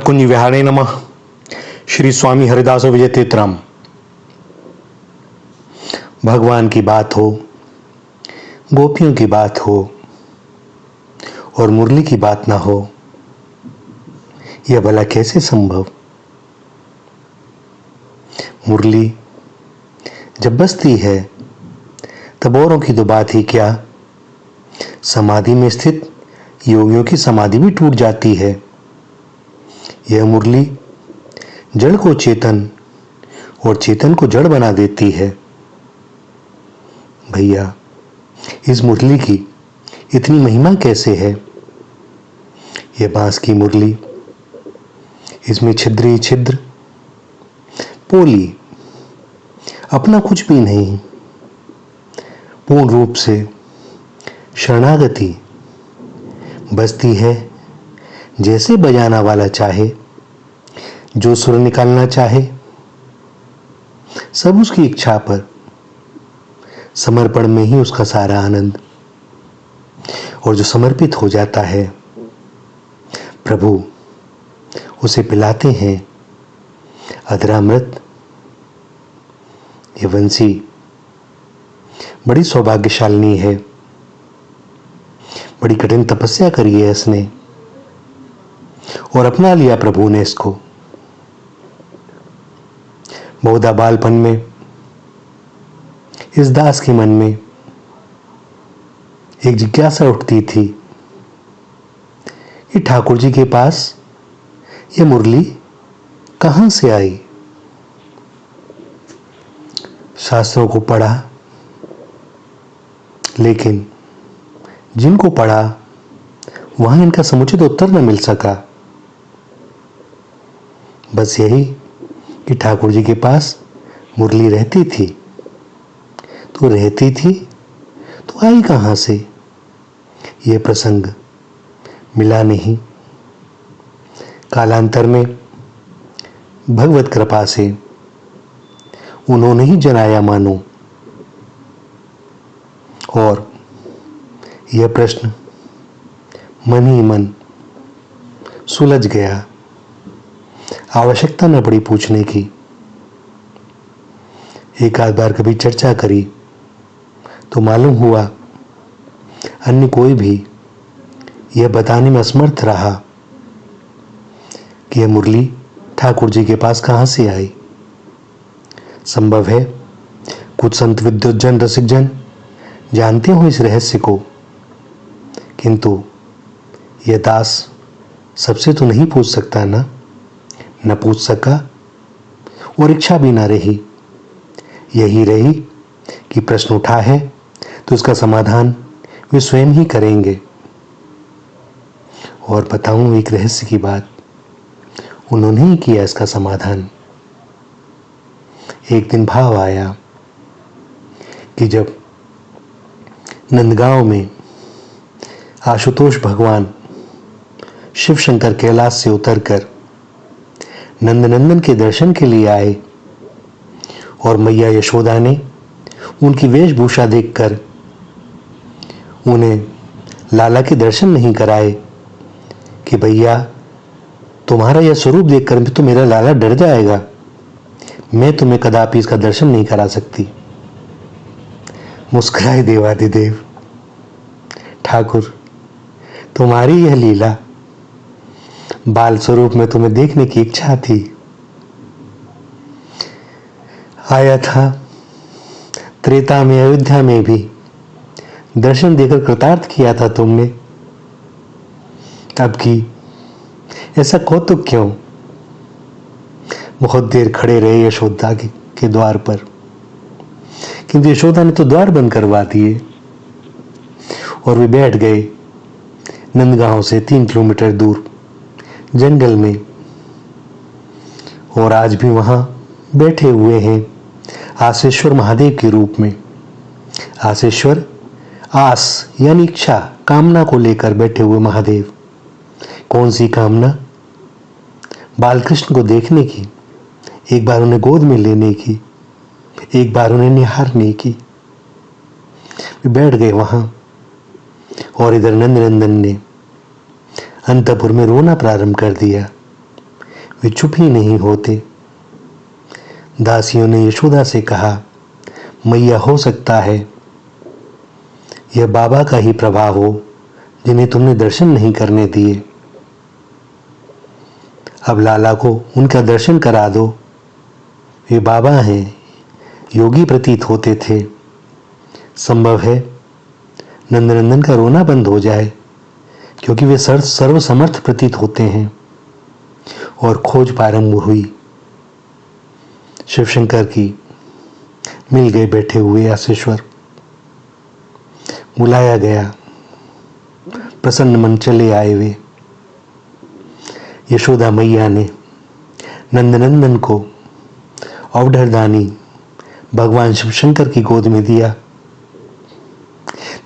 मत्कुंज विहारे नमः। श्री स्वामी हरिदास विजय तीर्थराम। भगवान की बात हो, गोपियों की बात हो और मुरली की बात ना हो, यह भला कैसे संभव। मुरली जब बजती है तब औरों की तो बात ही क्या, समाधि में स्थित योगियों की समाधि भी टूट जाती है। यह मुरली जड़ को चेतन और चेतन को जड़ बना देती है। भैया, इस मुरली की इतनी महिमा कैसे है। यह बांस की मुरली, इसमें छिद्र ही छिद्र, पोली, अपना कुछ भी नहीं, पूर्ण रूप से शरणागति बजती है जैसे बजाना वाला चाहे, जो सुर निकालना चाहे, सब उसकी इच्छा पर। समर्पण में ही उसका सारा आनंद। और जो समर्पित हो जाता है, प्रभु उसे पिलाते हैं अधरामृत। ये वंशी बड़ी सौभाग्यशालिनी है, बड़ी कठिन तपस्या करी है इसने और अपना लिया प्रभु ने इसको। बहुधा बालपन में इस दास के मन में एक जिज्ञासा उठती थी कि ठाकुर जी के पास ये मुरली कहां से आई। शास्त्रों को पढ़ा, लेकिन जिनको पढ़ा वहां इनका समुचित उत्तर न मिल सका। बस यही कि ठाकुर जी के पास मुरली रहती थी, तो रहती थी तो आई कहां से, यह प्रसंग मिला नहीं। कालांतर में भगवत कृपा से उन्होंने ही जनाया मानो, और यह प्रश्न मन ही मन सुलझ गया। आवश्यकता न पड़ी पूछने की। एक आध बार कभी चर्चा करी तो मालूम हुआ अन्य कोई भी यह बताने में असमर्थ रहा कि यह मुरली ठाकुर जी के पास कहां से आई। संभव है कुछ संत विद्वज्जन रसिकजन जानते हो इस रहस्य को, किंतु यह दास सबसे तो नहीं पूछ सकता ना, न पूछ सका और इच्छा भी ना रही। यही रही कि प्रश्न उठा है तो उसका समाधान वे स्वयं ही करेंगे। और बताऊं एक रहस्य की बात, उन्होंने ही किया इसका समाधान। एक दिन भाव आया कि जब नंदगांव में आशुतोष भगवान शिव शंकर कैलाश से उतरकर नंदनंदन के दर्शन के लिए आए और मैया यशोदा ने उनकी वेशभूषा देखकर उन्हें लाला के दर्शन नहीं कराए कि भैया तुम्हारा यह स्वरूप देखकर तो मेरा लाला डर जाएगा, मैं तुम्हें कदापि इसका दर्शन नहीं करा सकती। मुस्कुराए देवाधिदेव, ठाकुर तुम्हारी यह लीला, बाल स्वरूप में तुम्हें देखने की इच्छा थी। आया था त्रेता में, अयोध्या में भी दर्शन देकर कृतार्थ किया था तुमने। अब की ऐसा कौतुक क्यों। बहुत देर खड़े रहे यशोदा के द्वार पर, किंतु यशोदा ने तो द्वार बंद करवा दिए और वे बैठ गए नंदगांव से 3 किलोमीटर दूर जंगल में। और आज भी वहां बैठे हुए हैं आसेश्वर महादेव के रूप में। आसेश्वर आस यानी इच्छा, कामना को लेकर बैठे हुए महादेव। कौन सी कामना? बालकृष्ण को देखने की, एक बार उन्हें गोद में लेने की, एक बार उन्हें निहारने की। बैठ गए वहां और इधर नंदनंदन ने अंतपुर में रोना प्रारंभ कर दिया। वे चुप ही नहीं होते। दासियों ने यशोदा से कहा, मैया हो सकता है यह बाबा का ही प्रभाव हो जिन्हें तुमने दर्शन नहीं करने दिए। अब लाला को उनका दर्शन करा दो। वे बाबा हैं, योगी प्रतीत होते थे। संभव है नंदनंदन का रोना बंद हो जाए, क्योंकि वे सर्वसमर्थ प्रतीत होते हैं। और खोज प्रारंभ हुई। शिवशंकर की मिल गए बैठे हुए आसेश्वर। बुलाया गया, प्रसन्न मन चले आए वे। यशोदा मैया ने नंदनंदन को अवधरदानी भगवान शिवशंकर की गोद में दिया।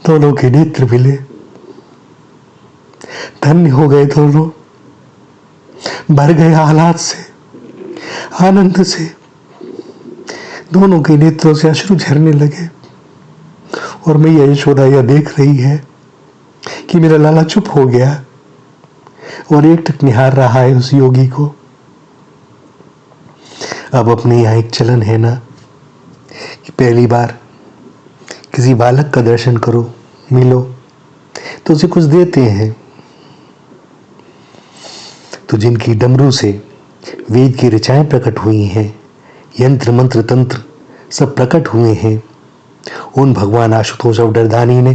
दोनों के नेत्र मिले, धन्य हो गए दोनों, भर गए आह्लाद से, आनंद से। दोनों के नेत्रों से अश्रु झरने लगे। और मैया यशोदा यह देख रही है कि मेरा लाला चुप हो गया और एकटक निहार रहा है उस योगी को। अब अपने यहाँ एक चलन है ना कि पहली बार किसी बालक का दर्शन करो, मिलो तो उसे कुछ देते हैं। तो जिनकी डमरू से वेद की ऋचाएं प्रकट हुई हैं, यंत्र मंत्र तंत्र सब प्रकट हुए हैं, उन भगवान आशुतोष अवधरदानी ने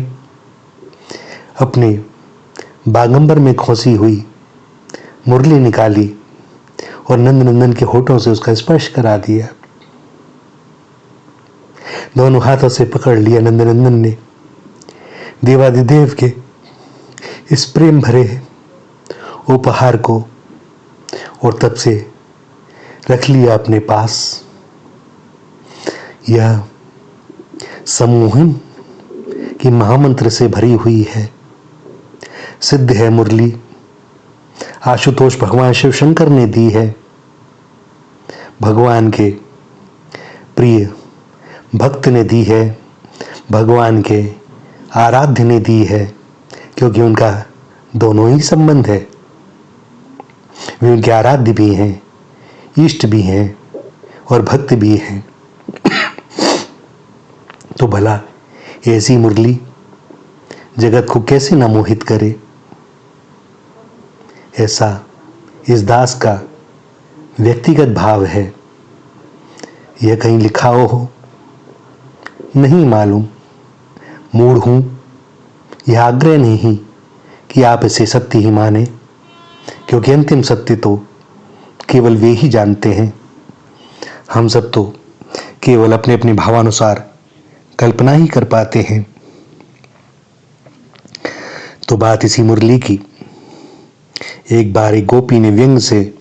अपने बागंबर में खोसी हुई मुरली निकाली और नंदनंदन के होठों से उसका स्पर्श करा दिया। दोनों हाथों से पकड़ लिया नंदनंदन ने देवादिदेव के इस प्रेम भरे उपहार को, और तब से रख लिया अपने पास। यह सम्मोहन की महामंत्र से भरी हुई है, सिद्ध है मुरली, आशुतोष भगवान शिव शंकर ने दी है। भगवान के प्रिय भक्त ने दी है, भगवान के आराध्य ने दी है, क्योंकि उनका दोनों ही संबंध है। वे उनके आराध्य भी हैं, इष्ट भी हैं और भक्त भी हैं। तो भला ऐसी मुरली जगत को कैसे न मोहित करे। ऐसा इस दास का व्यक्तिगत भाव है। यह कहीं लिखा हो नहीं मालूम, मूढ़ हूं, यह आग्रह नहीं कि आप इसे सत्य ही माने, क्योंकि अंतिम सत्य तो केवल वे ही जानते हैं। हम सब तो केवल अपने अपने भावानुसार कल्पना ही कर पाते हैं। तो बात इसी मुरली की। एक बार एक गोपी ने व्यंग से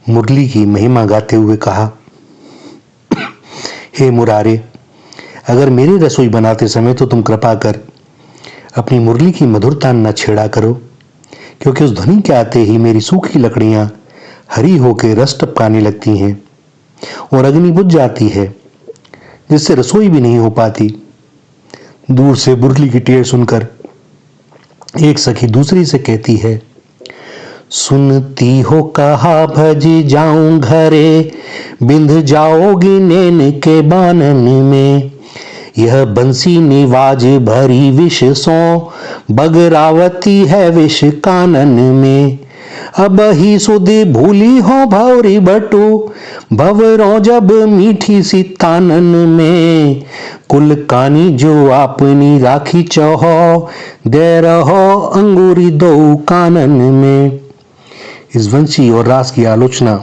मुरली की महिमा गाते हुए कहा, हे मुरारे, अगर मेरी रसोई बनाते समय तो तुम कृपा कर अपनी मुरली की मधुरता न छेड़ा करो, क्योंकि उस ध्वनि के आते ही मेरी सूखी लकड़ियां हरी होकर रस टपकाने लगती हैं और अग्नि बुझ जाती है, जिससे रसोई भी नहीं हो पाती। दूर से मुरली की टेर सुनकर एक सखी दूसरी से कहती है, सुनती हो कहा भजी जाऊं घरे, बिंध जाओगी नैन के बानन में। यह बंसी निवाज भरी विष सो, बगरावती है विष कानन में। अब ही सुधी भूली हो भौरी बटू, भवरों जब मीठी सी तानन में। कुल कानी जो आपनी राखी चहो, दे रहो अंगूरी दो कानन में। इस वंशी और रास की आलोचना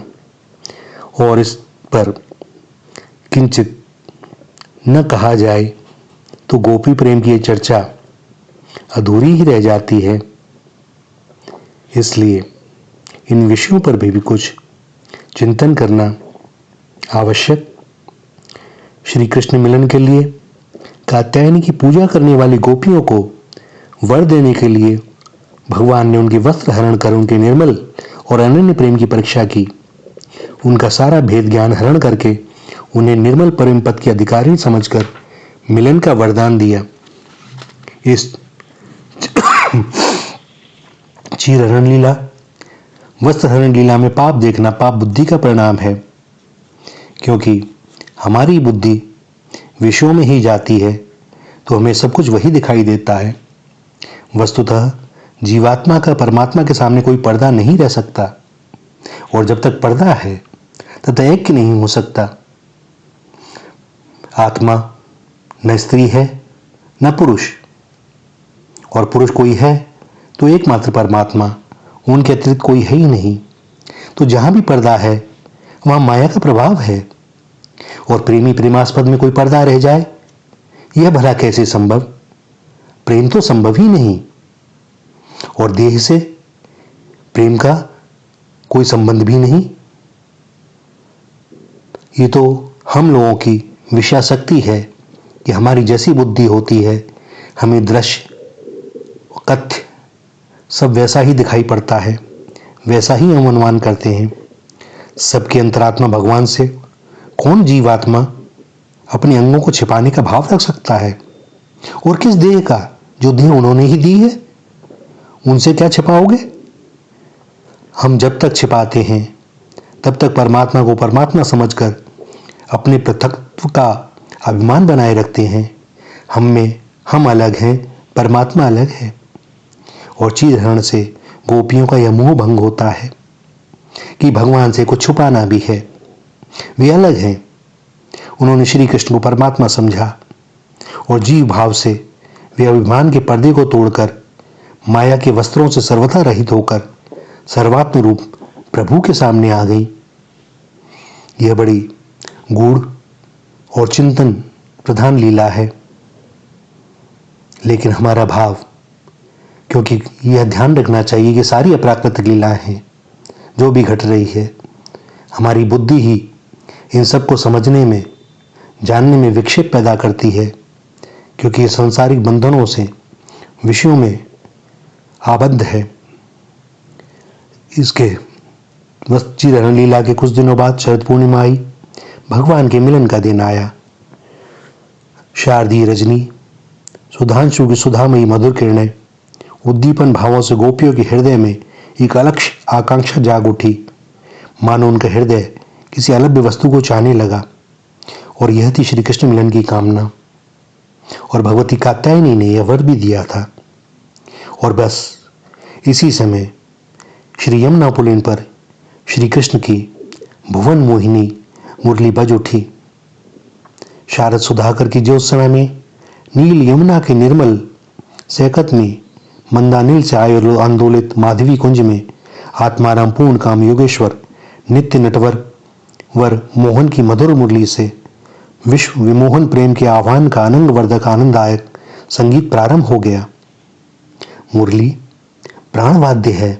और इस पर किंचित न कहा जाए तो गोपी प्रेम की चर्चा अधूरी ही रह जाती है। इसलिए इन विषयों पर भी कुछ चिंतन करना आवश्यक। श्री कृष्ण मिलन के लिए कात्यायनी की पूजा करने वाली गोपियों को वर देने के लिए भगवान ने उनके वस्त्र हरण कर उनके निर्मल और अनन्य प्रेम की परीक्षा की। उनका सारा भेद ज्ञान हरण करके उन्हें निर्मल परम पद के अधिकारी समझकर मिलन का वरदान दिया। इस चीर हरण लीला वस्त्रहरण लीला में पाप देखना पाप बुद्धि का परिणाम है, क्योंकि हमारी बुद्धि विषयों में ही जाती है तो हमें सब कुछ वही दिखाई देता है। वस्तुतः जीवात्मा का परमात्मा के सामने कोई पर्दा नहीं रह सकता, और जब तक पर्दा है तब तक ऐक्य नहीं हो सकता। आत्मा न स्त्री है न पुरुष, और पुरुष कोई है तो एकमात्र परमात्मा, उनके अतिरिक्त कोई है ही नहीं। तो जहां भी पर्दा है वहां माया का प्रभाव है, और प्रेमी प्रेमास्पद में कोई पर्दा रह जाए यह भला कैसे संभव? प्रेम तो संभव ही नहीं, और देह से प्रेम का कोई संबंध भी नहीं। ये तो हम लोगों की विषयाशक्ति है कि हमारी जैसी बुद्धि होती है हमें दृश्य कथ्य सब वैसा ही दिखाई पड़ता है, वैसा ही हम अनुमान करते हैं। सबके अंतरात्मा भगवान से कौन जीवात्मा अपने अंगों को छिपाने का भाव रख सकता है? और किस देह का? जो देह उन्होंने ही दी है, उनसे क्या छिपाओगे? हम जब तक छिपाते हैं तब तक परमात्मा को परमात्मा समझकर अपने पृथकत्व का अभिमान बनाए रखते हैं। हम अलग हैं, परमात्मा अलग है। और चीरहरण से गोपियों का यह मोह भंग होता है कि भगवान से कुछ छुपाना भी है। वे अलग हैं, उन्होंने श्री कृष्ण को परमात्मा समझा, और जीव भाव से वे अभिमान के पर्दे को तोड़कर माया के वस्त्रों से सर्वथा रहित होकर सर्वात्म रूप प्रभु के सामने आ गई। यह बड़ी गूढ़ और चिंतन प्रधान लीला है। लेकिन हमारा भाव, क्योंकि यह ध्यान रखना चाहिए कि सारी अप्राकृतिक लीलाएं हैं जो भी घट रही है, हमारी बुद्धि ही इन सब को समझने में जानने में विक्षेप पैदा करती है, क्योंकि ये सांसारिक बंधनों से विषयों में आबद्ध है। इसके चीरहरण लीला के कुछ दिनों बाद शरद पूर्णिमा आई, भगवान के मिलन का दिन आया। शारदीय रजनी, सुधांशु की सुधामयी मधुर किरणें, उद्दीपन भावों से गोपियों के हृदय में एक अलग आकांक्षा जाग उठी, मानो उनका हृदय किसी अलभ्य वस्तु को चाहने लगा, और यह थी श्री कृष्ण मिलन की कामना। और भगवती कात्यायनी ने यह वर भी दिया था। और बस इसी समय श्री यमुना पुलिन पर श्री कृष्ण की भुवन मोहिनी मुरली बज उठी। शारद सुधाकर की ज्योत्सना में नील यमुना के निर्मल सहकत में मंदानील से आंदोलित माधवी कुंज में आत्माराम पूर्ण काम योगेश्वर नित्य नटवर वर मोहन की मधुर मुरली से विश्व विमोहन प्रेम के आह्वान का आनंद वर्धक आनंददायक संगीत प्रारंभ हो गया। मुरली प्राणवाद्य है।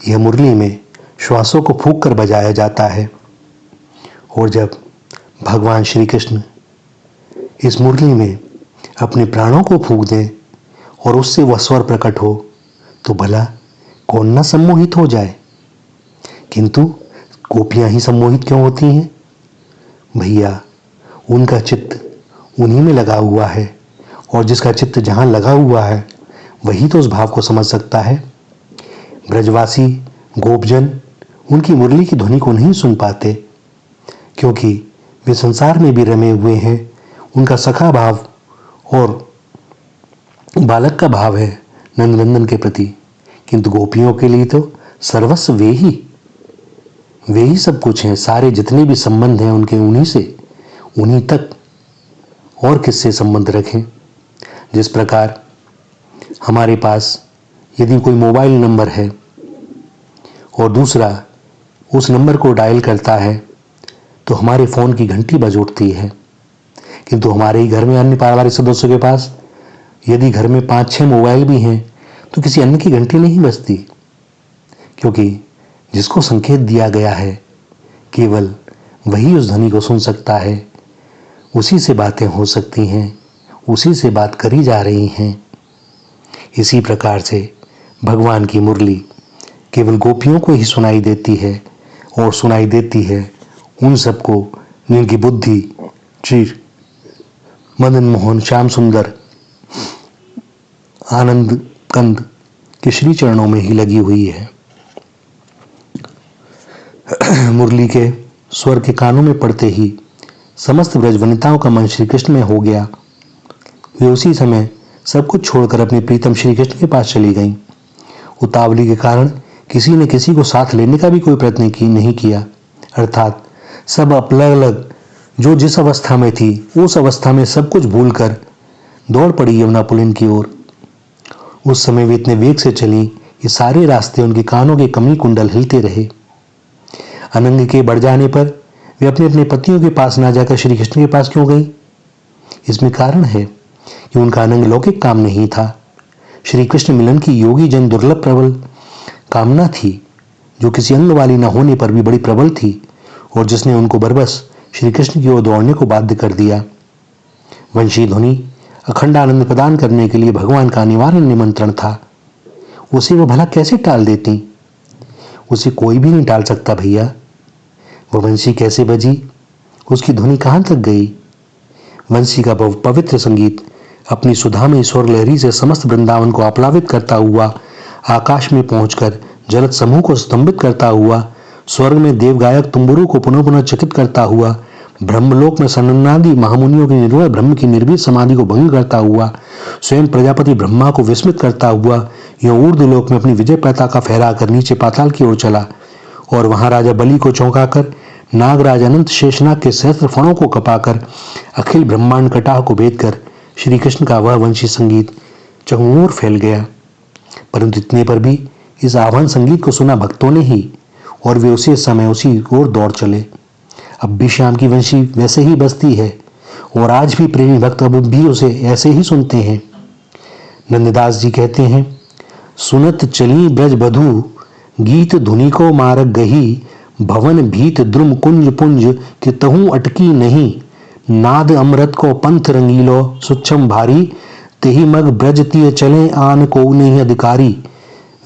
यह मुरली में श्वासों को फूंक कर बजाया जाता है, और जब भगवान श्री कृष्ण इस मुरली में अपने प्राणों को फूंक दें और उससे वह स्वर प्रकट हो तो भला कौन न सम्मोहित हो जाए। किंतु गोपियां ही सम्मोहित क्यों होती हैं? भैया, उनका चित्त उन्हीं में लगा हुआ है, और जिसका चित्त जहां लगा हुआ है वही तो उस भाव को समझ सकता है। ब्रजवासी गोपजन उनकी मुरली की ध्वनि को नहीं सुन पाते, क्योंकि वे संसार में भी रमे हुए हैं। उनका सखा भाव और बालक का भाव है नंदनंदन के प्रति, किंतु गोपियों के लिए तो सर्वस्व वे ही सब कुछ हैं। सारे जितने भी संबंध हैं उनके उन्हीं से, उन्हीं तक, और किससे संबंध रखें। जिस प्रकार हमारे पास यदि कोई मोबाइल नंबर है और दूसरा उस नंबर को डायल करता है तो हमारे फोन की घंटी बज उठती है, किंतु हमारे ही घर में अन्य पारिवारिक सदस्यों के पास यदि घर में 5-6 मोबाइल भी हैं तो किसी अन्य की घंटी नहीं बजती, क्योंकि जिसको संकेत दिया गया है केवल वही उस ध्वनि को सुन सकता है। उसी से बातें हो सकती हैं, उसी से बात करी जा रही हैं। इसी प्रकार से भगवान की मुरली केवल गोपियों को ही सुनाई देती है, और सुनाई देती है उन सबको जिनकी बुद्धि श्री मदन मोहन श्याम सुंदर आनंद कंद के श्री चरणों में ही लगी हुई है। मुरली के स्वर के कानों में पड़ते ही समस्त ब्रज वनिताओं का मन श्री कृष्ण में हो गया। वे उसी समय सब कुछ छोड़कर अपने प्रीतम श्री कृष्ण के पास चली गईं। उतावली के कारण किसी ने किसी को साथ लेने का भी कोई प्रयत्न नहीं किया, अर्थात सब अलग अलग जो जिस अवस्था में थी उस अवस्था में सब कुछ भूलकर दौड़ पड़ी यमुना पुलिन की ओर। उस समय वे इतने वेग से चली कि सारे रास्ते उनके कानों के कमनी कुंडल हिलते रहे। अनंग के बढ़ जाने पर वे अपने अपने पतियों के पास ना जाकर श्री कृष्ण के पास क्यों गई? इसमें कारण है कि उनका अनंग लौकिक काम नहीं था। श्री कृष्ण मिलन की योगी जन दुर्लभ प्रबल कामना थी, जो किसी अंग वाली न होने पर भी बड़ी प्रबल थी और जिसने उनको बरबस श्री कृष्ण की ओर दौड़ने को बाध्य कर दिया। वंशी ध्वनि अखंड आनंद प्रदान करने के लिए भगवान का अनिवार्य निमंत्रण था। उसे वो भला कैसे टाल देती? उसे कोई भी नहीं टाल सकता भैया। वह वंशी कैसे बजी? उसकी ध्वनि कहाँ तक गई? वंशी का पवित्र संगीत अपनी सुधामयी स्वर लहरी से समस्त वृंदावन को आप्लावित करता हुआ आकाश में पहुंचकर जलद समूह को स्तंभित करता हुआ, स्वर्ग में देवगायक तुम्बुरु को पुनः पुनः चकित करता हुआ, ब्रह्मलोक में सनन्नादि महामुनियों की निर्मल ब्रह्म की निर्भीक समाधि को भंग करता हुआ, स्वयं प्रजापति ब्रह्मा को विस्मित करता हुआ यह ऊर्ध्वलोक में अपनी विजय पताका फहराकर नीचे पाताल की ओर चला और वहां राजा बलि को चौंकाकर, नागराज अनंत शेषनाग के सहस्त्र फणों को कपाकर, अखिल ब्रह्मांड कटाह को भेदकर श्री कृष्ण का वह वंशी संगीत चहुओर फैल गया। परंतु इतने पर भी इस आह्वान संगीत को सुना भक्तों ने ही, और वे उसी समय उसी ओर दौड़ चले। अब भी श्याम की वंशी वैसे ही बजती है और आज भी प्रेमी भक्त अब भी उसे ऐसे ही सुनते हैं। नंददास जी कहते हैं, सुनत चली ब्रज बधु गीत धुनि को मारक गही, भवन भीत द्रुम कुंज पुंज कि तहु अटकी नहीं, नाद अमृत को पंथ रंगीलो सुच्छम भारी, तेही मग ब्रज तिय चले आन को नहीं अधिकारी।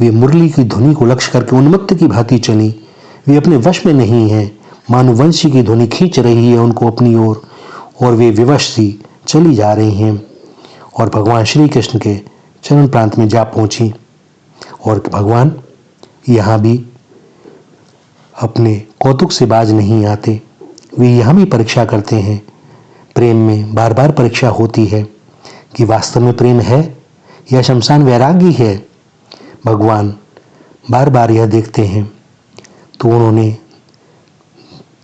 वे मुरली की ध्वनि को लक्ष्य करके उन्मत्त की भांति चली। वे अपने वश में नहीं है, मानुवंशी की ध्वनि खींच रही है उनको अपनी ओर और वे विवश सी चली जा रही हैं और भगवान श्री कृष्ण के चरण प्रांत में जा पहुंची। और भगवान यहाँ भी अपने कौतुक से बाज नहीं आते, वे यहाँ भी परीक्षा करते हैं। प्रेम में बार बार परीक्षा होती है कि वास्तव में प्रेम है या शमशान वैरागी है। भगवान बार बार यह देखते हैं, तो उन्होंने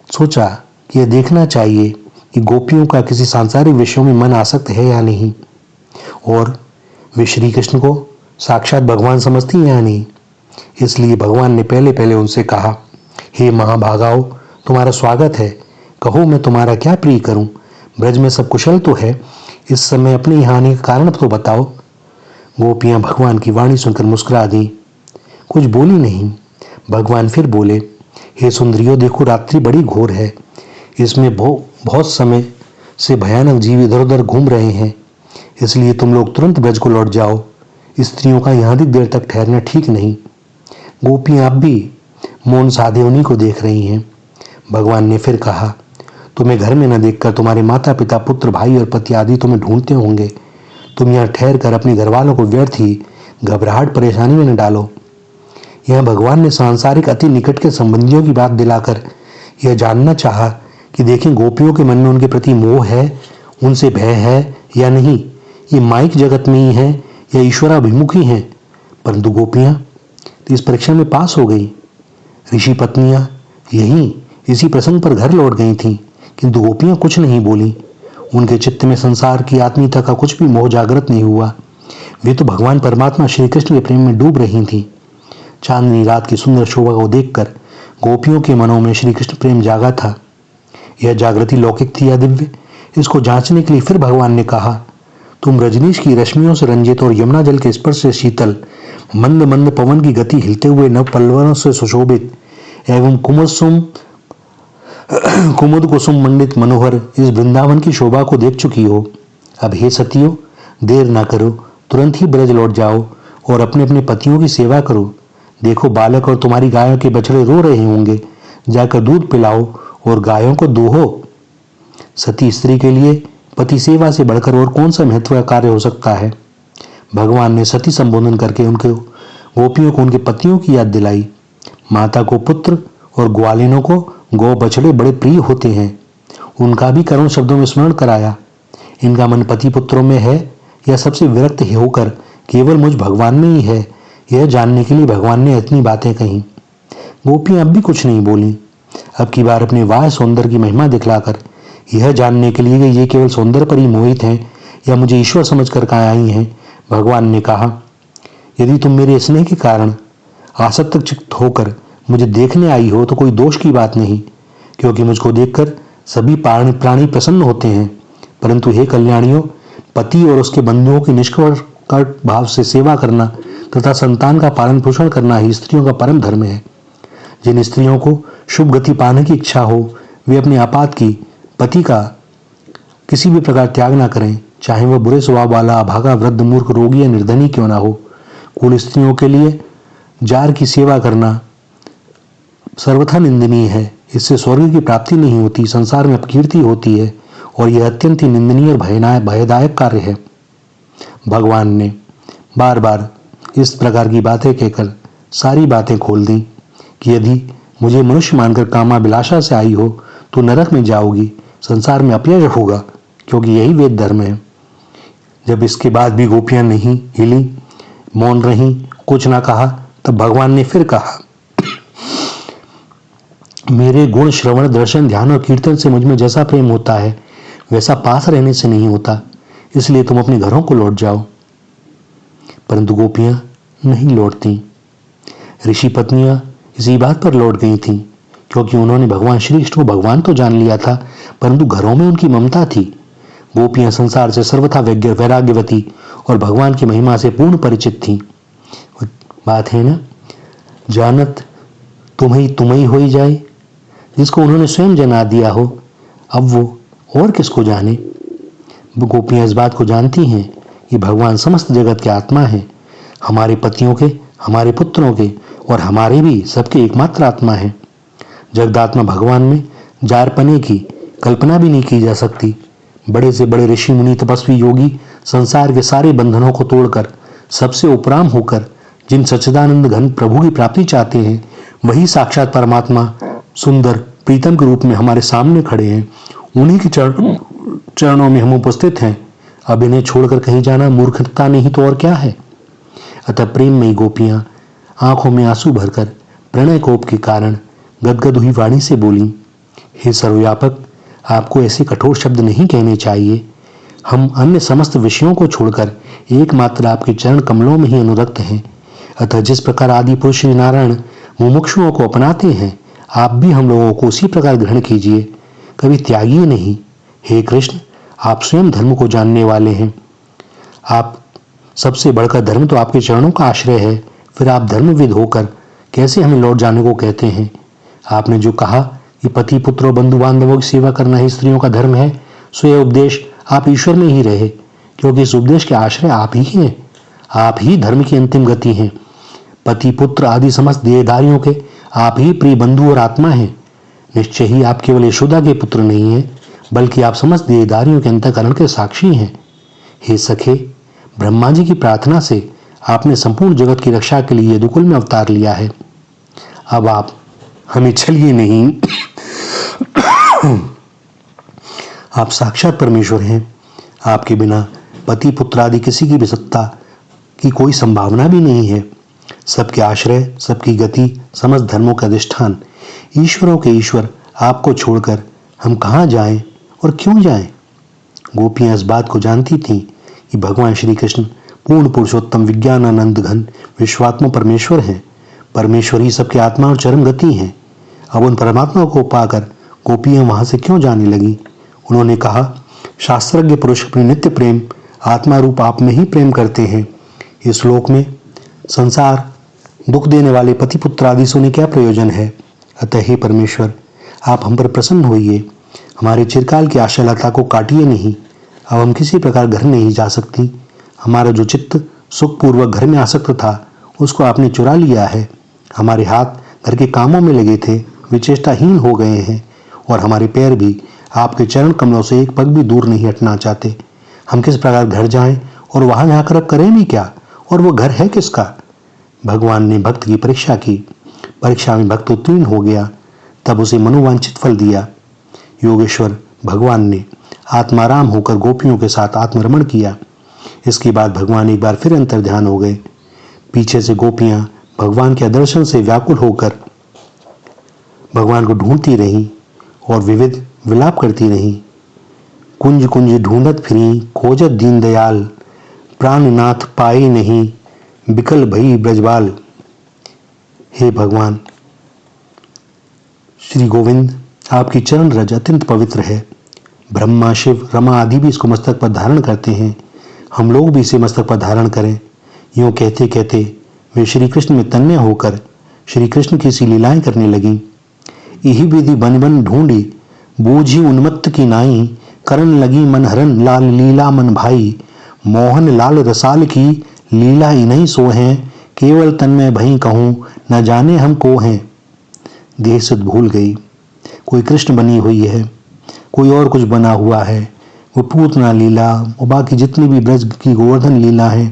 सोचा कि यह देखना चाहिए कि गोपियों का किसी सांसारिक विषयों में मन आसक्त है या नहीं, और वे श्री कृष्ण को साक्षात भगवान समझती हैं या नहीं। इसलिए भगवान ने पहले पहले उनसे कहा, हे महाभागाओ, तुम्हारा स्वागत है, कहो मैं तुम्हारा क्या प्रिय करूं? ब्रज में सब कुशल तो है, इस समय अपने यहाँ आने का कारण तो बताओ। गोपियां भगवान की वाणी सुनकर मुस्कुरा दी, कुछ बोली नहीं। भगवान फिर बोले, हे सुंदरियों, देखो रात्रि बड़ी घोर है, इसमें बहुत समय से भयानक जीव इधर उधर घूम रहे हैं, इसलिए तुम लोग तुरंत ब्रज को लौट जाओ। स्त्रियों का यहाँ अधिक देर तक ठहरना ठीक नहीं। गोपियां अब भी मौन साधे उन्हीं को देख रही हैं। भगवान ने फिर कहा, तुम्हें घर में न देखकर तुम्हारे माता पिता पुत्र भाई और पति आदि तुम्हें ढूंढते होंगे। तुम यहाँ ठहर कर अपने घर वालों को व्यर्थ ही घबराहट परेशानी में न डालो। यहाँ भगवान ने सांसारिक अति निकट के संबंधियों की बात दिलाकर यह जानना चाहा कि देखें गोपियों के मन में उनके प्रति मोह है, उनसे भय है या नहीं। ये माइक जगत में ही है या ईश्वराभिमुखी हैं। परंतु गोपियाँ तो इस परीक्षा में पास हो गई। ऋषि पत्नियां यही इसी प्रसंग पर घर लौट गई थीं, किंतु गोपियां कुछ नहीं बोली। उनके चित्त में संसार की आत्मीयता का कुछ भी मोह जागृत नहीं हुआ। वे तो भगवान परमात्मा श्री कृष्ण के प्रेम में डूब रही थीं। चांदनी रात की सुंदर शोभा को देखकर गोपियों के मनों में श्री कृष्ण प्रेम जागा था। यह जागृति लौकिक थी या दिव्य, इसको जांचने के लिए फिर भगवान ने कहा, तुम रजनीश की रश्मियों से रंजित और यमुना जल के स्पर्श से शीतल, मंद मंद पवन की गति हिलते हुए नव पल्लवों से सुशोभित एवं कुमुद कुसुम मंडित मनोहर इस वृंदावन की शोभा को देख चुकी हो। अब हे सतियो, देर ना करो, तुरंत ही ब्रज लौट जाओ और अपने अपने पतियों की सेवा करो। देखो बालक और तुम्हारी गायों के बछड़े रो रहे होंगे, जाकर दूध पिलाओ और गायों को दूहो। सती स्त्री के लिए पति सेवा से बढ़कर और कौन सा महत्व का कार्य हो सकता है। भगवान ने सती संबोधन करके उनके गोपियों को उनके पतियों की याद दिलाई। माता को पुत्र और ग्वालिनों को गौ बछड़े बड़े प्रिय होते हैं। उनका भी करुण शब्दों में स्मरण कराया। इनका मन पति पुत्रों में है या सबसे विरक्त होकर केवल मुझ भगवान में ही है, यह जानने के लिए भगवान ने इतनी बातें कही। गोपियां अब भी कुछ नहीं बोली। अब की बार अपने वाह सौंदर्य की महिमा दिखलाकर यह जानने के लिए कि ये केवल सौंदर्य पर ही मोहित हैं या मुझे ईश्वर समझकर कहाँ आई हैं, भगवान ने कहा, यदि तुम मेरे स्नेह के कारण आसक्त चित्त होकर मुझे देखने आई हो तो कोई दोष की बात नहीं, क्योंकि मुझको देखकर सभी प्राणी प्रसन्न होते हैं। परंतु हे कल्याणियों, पति और उसके बंधुओं की निष्कपट भाव से सेवा करना तथा संतान का पालन पोषण करना ही स्त्रियों का परम धर्म है। जिन स्त्रियों को शुभ गति पाने की इच्छा हो, वे अपने आपात की पति का किसी भी प्रकार त्याग ना करें, चाहे वह बुरे स्वभाव वाला, अभागा, वृद्ध, मूर्ख, रोगी या निर्धनी क्यों ना हो। कुल स्त्रियों के लिए जार की सेवा करना सर्वथा निंदनीय है। इससे स्वर्ग की प्राप्ति नहीं होती, संसार में अपकीर्ति होती है और यह अत्यंत ही निंदनीय और भयदायक कार्य है। भगवान ने बार बार इस प्रकार की बातें कहकर सारी बातें खोल दी कि यदि मुझे मनुष्य मानकर कामाभिलाषा से आई हो तो नरक में जाओगी, संसार में अपयश होगा, क्योंकि यही वेद धर्म है। जब इसके बाद भी गोपियां नहीं हिली, मौन रही, कुछ ना कहा, तब भगवान ने फिर कहा, मेरे गुण, श्रवण, दर्शन, ध्यान और कीर्तन से मुझ में जैसा प्रेम होता है वैसा पास रहने से नहीं होता, इसलिए तुम अपने घरों को लौट जाओ। परंतु गोपियां नहीं लौटती। ऋषि पत्नियां इसी बात पर लौट गई थीं, क्योंकि उन्होंने भगवान श्री कृष्ण को भगवान तो जान लिया था, परंतु घरों में उनकी ममता थी। गोपियां संसार से सर्वथा वैराग्यवती और भगवान की महिमा से पूर्ण परिचित थीं। बात है ना, जानत तुम्हें हो ही जाए, जिसको उन्होंने स्वयं जना दिया हो, अब वो और किसको जाने। वो गोपियां इस बात को जानती हैं कि भगवान समस्त जगत के आत्मा है, हमारे पतियों के, हमारे पुत्रों के और हमारे भी सबके एकमात्र आत्मा है। जगदात्मा भगवान में जारपने की कल्पना भी नहीं की जा सकती। बड़े से बड़े ऋषि मुनि, तपस्वी, योगी संसार के सारे बंधनों को तोड़कर सबसे उपराम होकर जिन सच्चिदानंद घन प्रभु की प्राप्ति चाहते हैं, वही साक्षात परमात्मा सुंदर प्रीतम के रूप में हमारे सामने खड़े हैं। उन्हीं के चरणों में हम उपस्थित हैं। अब इन्हें छोड़कर कहीं जाना मूर्खता नहीं तो और क्या है। अतः प्रेम में गोपियां आंखों में आंसू भरकर प्रणय कोप के कारण गदगद हुई वाणी से बोली, हे सर्वव्यापक, आपको ऐसे कठोर शब्द नहीं कहने चाहिए। हम अन्य समस्त विषयों को छोड़कर एकमात्र आपके चरण कमलों में ही अनुरक्त हैं। अतः जिस प्रकार आदि पुरुष श्री नारायण मुमुक्षुओं को अपनाते हैं, आप भी हम लोगों को उसी प्रकार ग्रहण कीजिए, कभी त्यागिए नहीं। हे कृष्ण, आप स्वयं धर्म को जानने वाले हैं। आप सबसे बढ़कर धर्म तो आपके चरणों का आश्रय है, फिर आप धर्मविद होकर कैसे हमें लौट जाने को कहते हैं। आपने जो कहा कि पति, पुत्र और बंधु बांधवों की सेवा करना ही स्त्रियों का धर्म है, सो यह उपदेश आप ईश्वर में ही रहे, क्योंकि इस उपदेश के आश्रय आप ही हैं। आप ही धर्म की अंतिम गति हैं। पति, पुत्र आदि समस्त देहधारियों के आप ही प्रिय बंधु और आत्मा हैं। निश्चय ही आप केवल यशोदा के पुत्र नहीं हैं, बल्कि आप समस्त देहधारियों के अंतःकरण के साक्षी हैं। हे सखे, ब्रह्मा जी की प्रार्थना से आपने संपूर्ण जगत की रक्षा के लिए यदुकुल में अवतार लिया है। अब आप हमें छलिए नहीं। आप साक्षात परमेश्वर हैं। आपके बिना पति, पुत्र आदि किसी की भी सत्ता की कोई संभावना भी नहीं है। सबके आश्रय, सबकी गति, समस्त धर्मों का अधिष्ठान, ईश्वरों के ईश्वर आपको छोड़कर हम कहाँ जाएं और क्यों जाएं। गोपियां इस बात को जानती थीं कि भगवान श्री कृष्ण पूर्ण पुरुषोत्तम विज्ञानानंद घन विश्वात्मा परमेश्वर हैं। परमेश्वर ही सबके आत्मा और चरम गति हैं। अब उन परमात्मा को पाकर गोपियां वहां से क्यों जाने लगी। उन्होंने कहा, शास्त्रज्ञ पुरुष अपने नित्य प्रेम आत्मा रूप आप में ही प्रेम करते हैं। इस लोक में संसार दुख देने वाले पति, पुत्र आदि से उन्हें क्या प्रयोजन है। अतः हे परमेश्वर, आप हम पर प्रसन्न होइए, हमारे चिरकाल की आशालता को काटिए नहीं। अब हम किसी प्रकार घर नहीं जा सकती। हमारा जो चित्त सुखपूर्वक घर में आसक्त था, उसको आपने चुरा लिया है। हमारे हाथ घर के कामों में लगे थे, वे चेष्टाहीन हो गए हैं, और हमारे पैर भी आपके चरण कमलों से एक पग भी दूर नहीं हटना चाहते। हम किस प्रकार घर जाएं और वहां जाकर अब करें भी क्या, और वो घर है किसका। भगवान ने भक्त की परीक्षा की। परीक्षा में भक्त उत्तीर्ण हो गया। तब उसे मनोवांछित फल दिया। योगेश्वर भगवान ने आत्माराम होकर गोपियों के साथ आत्मरमण किया। इसके बाद भगवान एक बार फिर अंतर्ध्यान हो गए। पीछे से गोपियां भगवान के दर्शन से व्याकुल होकर भगवान को ढूंढती रहीं और विविध विलाप करती रहीं। कुंज कुंज ढूंढत फिरी, खोजत दीनदयाल, प्राणनाथ पाए नहीं, बिकल भई ब्रजबाल। हे भगवान श्री गोविंद, आपकी चरण रज अत्यंत पवित्र है। ब्रह्मा, शिव, रमा आदि भी इसको मस्तक पर धारण करते हैं। हम लोग भी इसे मस्तक पर धारण करें। यूं कहते कहते वे श्री कृष्ण में तन्मय होकर श्री कृष्ण की सी लीलाएं करने लगी। यही विधि बन बन ढूंढी, बूझी उन्मत्त की नाई, करन लगी मन हरन लाल लीला मन भाई। मोहन लाल रसाल की लीला इन्हीं सो हैं, केवल तन्मय भई कहूँ, न जाने हम को हैं। देह सुध भूल गई। कोई कृष्ण बनी हुई है, कोई और कुछ बना हुआ है। वो पूतना लीला और बाकी जितनी भी ब्रज की गोवर्धन लीला है,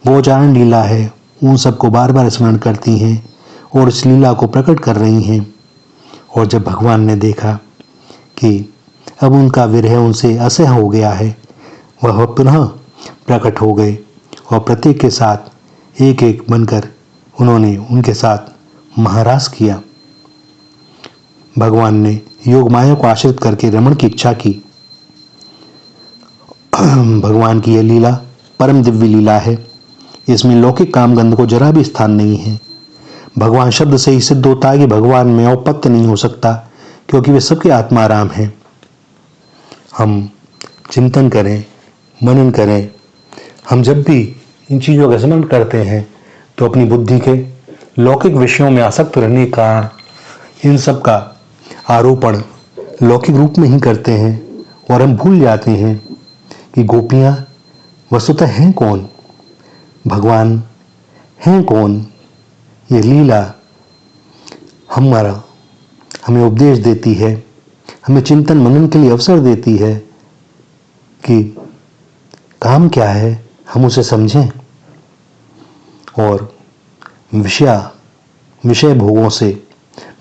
गोचारण लीला है, उन सबको बार बार स्मरण करती हैं और इस लीला को प्रकट कर रही हैं। और जब भगवान ने देखा कि अब उनका विरह उनसे असह्य हो गया है, वह पुनः प्रकट हो गए और प्रत्येक के साथ एक एक बनकर उन्होंने उनके साथ महारास किया। भगवान ने योग माया को आश्रित करके रमण की इच्छा की। भगवान की यह लीला परम दिव्य लीला है। इसमें लौकिक कामगंध को जरा भी स्थान नहीं है। भगवान शब्द से ही सिद्ध होता है कि भगवान में औपत्य नहीं हो सकता, क्योंकि वे सबके आत्माराम हैं। हम चिंतन करें, मनन करें। हम जब भी इन चीज़ों का स्मरण करते हैं तो अपनी बुद्धि के लौकिक विषयों में आसक्त रहने का इन सब का आरोपण लौकिक रूप में ही करते हैं और हम भूल जाते हैं कि गोपियां वस्तुतः हैं कौन, भगवान हैं कौन। ये लीला हमें उपदेश देती है, हमें चिंतन मनन के लिए अवसर देती है कि काम क्या है, हम उसे समझें और विषय भोगों से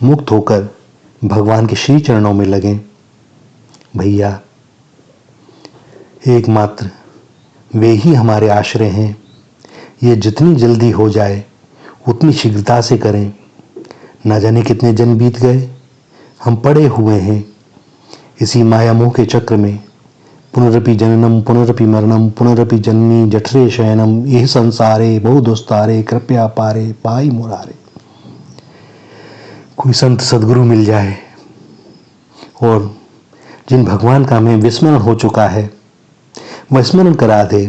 मुक्त होकर भगवान के श्री चरणों में लगें। भैया एकमात्र वे ही हमारे आश्रय हैं। ये जितनी जल्दी हो जाए उतनी शीघ्रता से करें। ना जाने कितने जन्म बीत गए, हम पड़े हुए हैं इसी माया मोह के चक्र में। पुनरपि जननम पुनरपि मरणम पुनरपि जननी जठरे शयनम, यह संसारे बहु दुस्तारे, कृपया पारे पाई मुरारे। कोई संत सदगुरु मिल जाए और जिन भगवान का हमें विस्मरण हो चुका है वह स्मरण करा दे।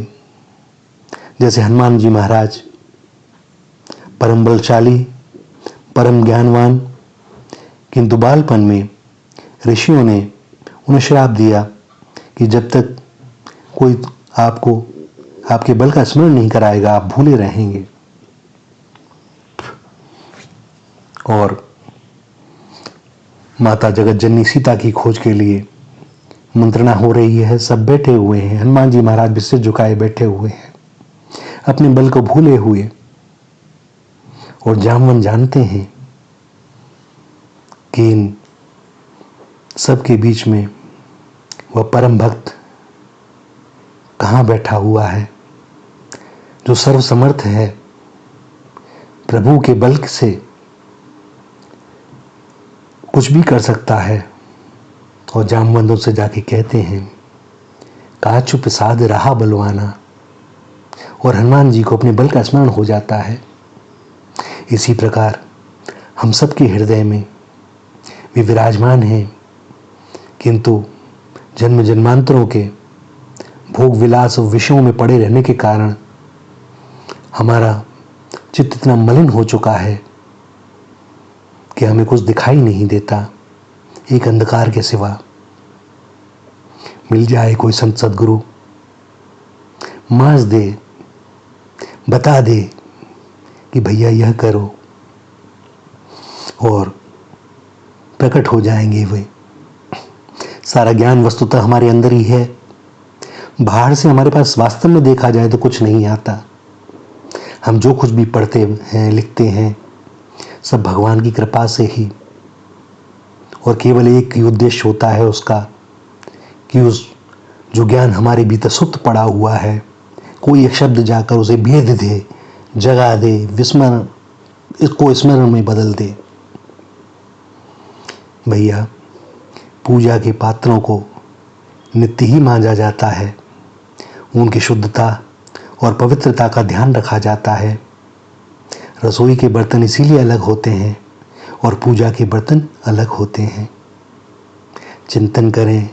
जैसे हनुमान जी महाराज परम बलशाली, परम ज्ञानवान, किंतु बालपन में ऋषियों ने उन्हें श्राप दिया कि जब तक कोई आपको आपके बल का स्मरण नहीं कराएगा आप भूले रहेंगे। और माता जगत जननी सीता की खोज के लिए मंत्रणा हो रही है। सब बैठे हुए हैं, हनुमान जी महाराज भी सिर झुकाए बैठे हुए हैं, अपने बल को भूले हुए। और जामवन जानते हैं कि इन सबके बीच में वह परम भक्त कहाँ बैठा हुआ है, जो सर्वसमर्थ है, प्रभु के बल से कुछ भी कर सकता है। और जामवंत उनसे जाके कहते हैं, कहा चुप साध रहा बलवाना। और हनुमान जी को अपने बल का स्मरण हो जाता है। इसी प्रकार हम सबके हृदय में वे विराजमान हैं, किंतु जन्म जन्मांतरों के भोग विलास और विषयों में पड़े रहने के कारण हमारा चित्त इतना मलिन हो चुका है कि हमें कुछ दिखाई नहीं देता एक अंधकार के सिवा। मिल जाए कोई संत सदगुरु, मांस दे, बता दे कि भैया यह करो, और प्रकट हो जाएंगे वे। सारा ज्ञान वस्तुतः हमारे अंदर ही है। बाहर से हमारे पास वास्तव में देखा जाए तो कुछ नहीं आता। हम जो कुछ भी पढ़ते हैं, लिखते हैं, सब भगवान की कृपा से ही। और केवल एक ही उद्देश्य होता है उसका कि उस जो ज्ञान हमारे भीतर सुप्त पड़ा हुआ है, कोई एक शब्द जाकर उसे भेद दे, जगा दे, विस्मरण इसको स्मरण में बदल दे। भैया, पूजा के पात्रों को नित्य ही मांजा जाता है, उनकी शुद्धता और पवित्रता का ध्यान रखा जाता है। रसोई के बर्तन इसीलिए अलग होते हैं और पूजा के बर्तन अलग होते हैं। चिंतन करें,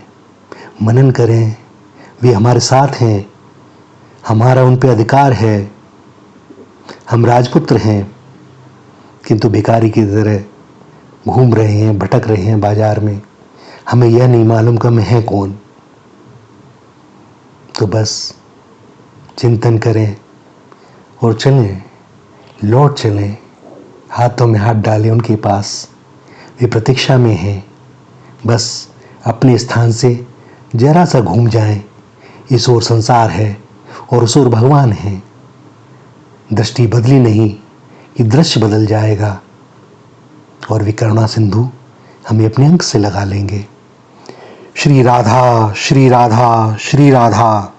मनन करें, वे हमारे साथ हैं, हमारा उन पे अधिकार है। हम राजपुत्र हैं, किंतु भिखारी की तरह घूम रहे हैं, भटक रहे हैं बाजार में। हमें यह नहीं मालूम कि हम हैं कौन। तो बस चिंतन करें और चलें, लौट चलें, हाथों में हाथ डालें उनके पास। वे प्रतीक्षा में हैं, बस अपने स्थान से जरा सा घूम जाएं। इस ओर संसार है और उस ओर भगवान है। दृष्टि बदली नहीं कि दृश्य बदल जाएगा और वे करुणा सिंधु हमें अपने अंक से लगा लेंगे। श्री राधा, श्री राधा, श्री राधा।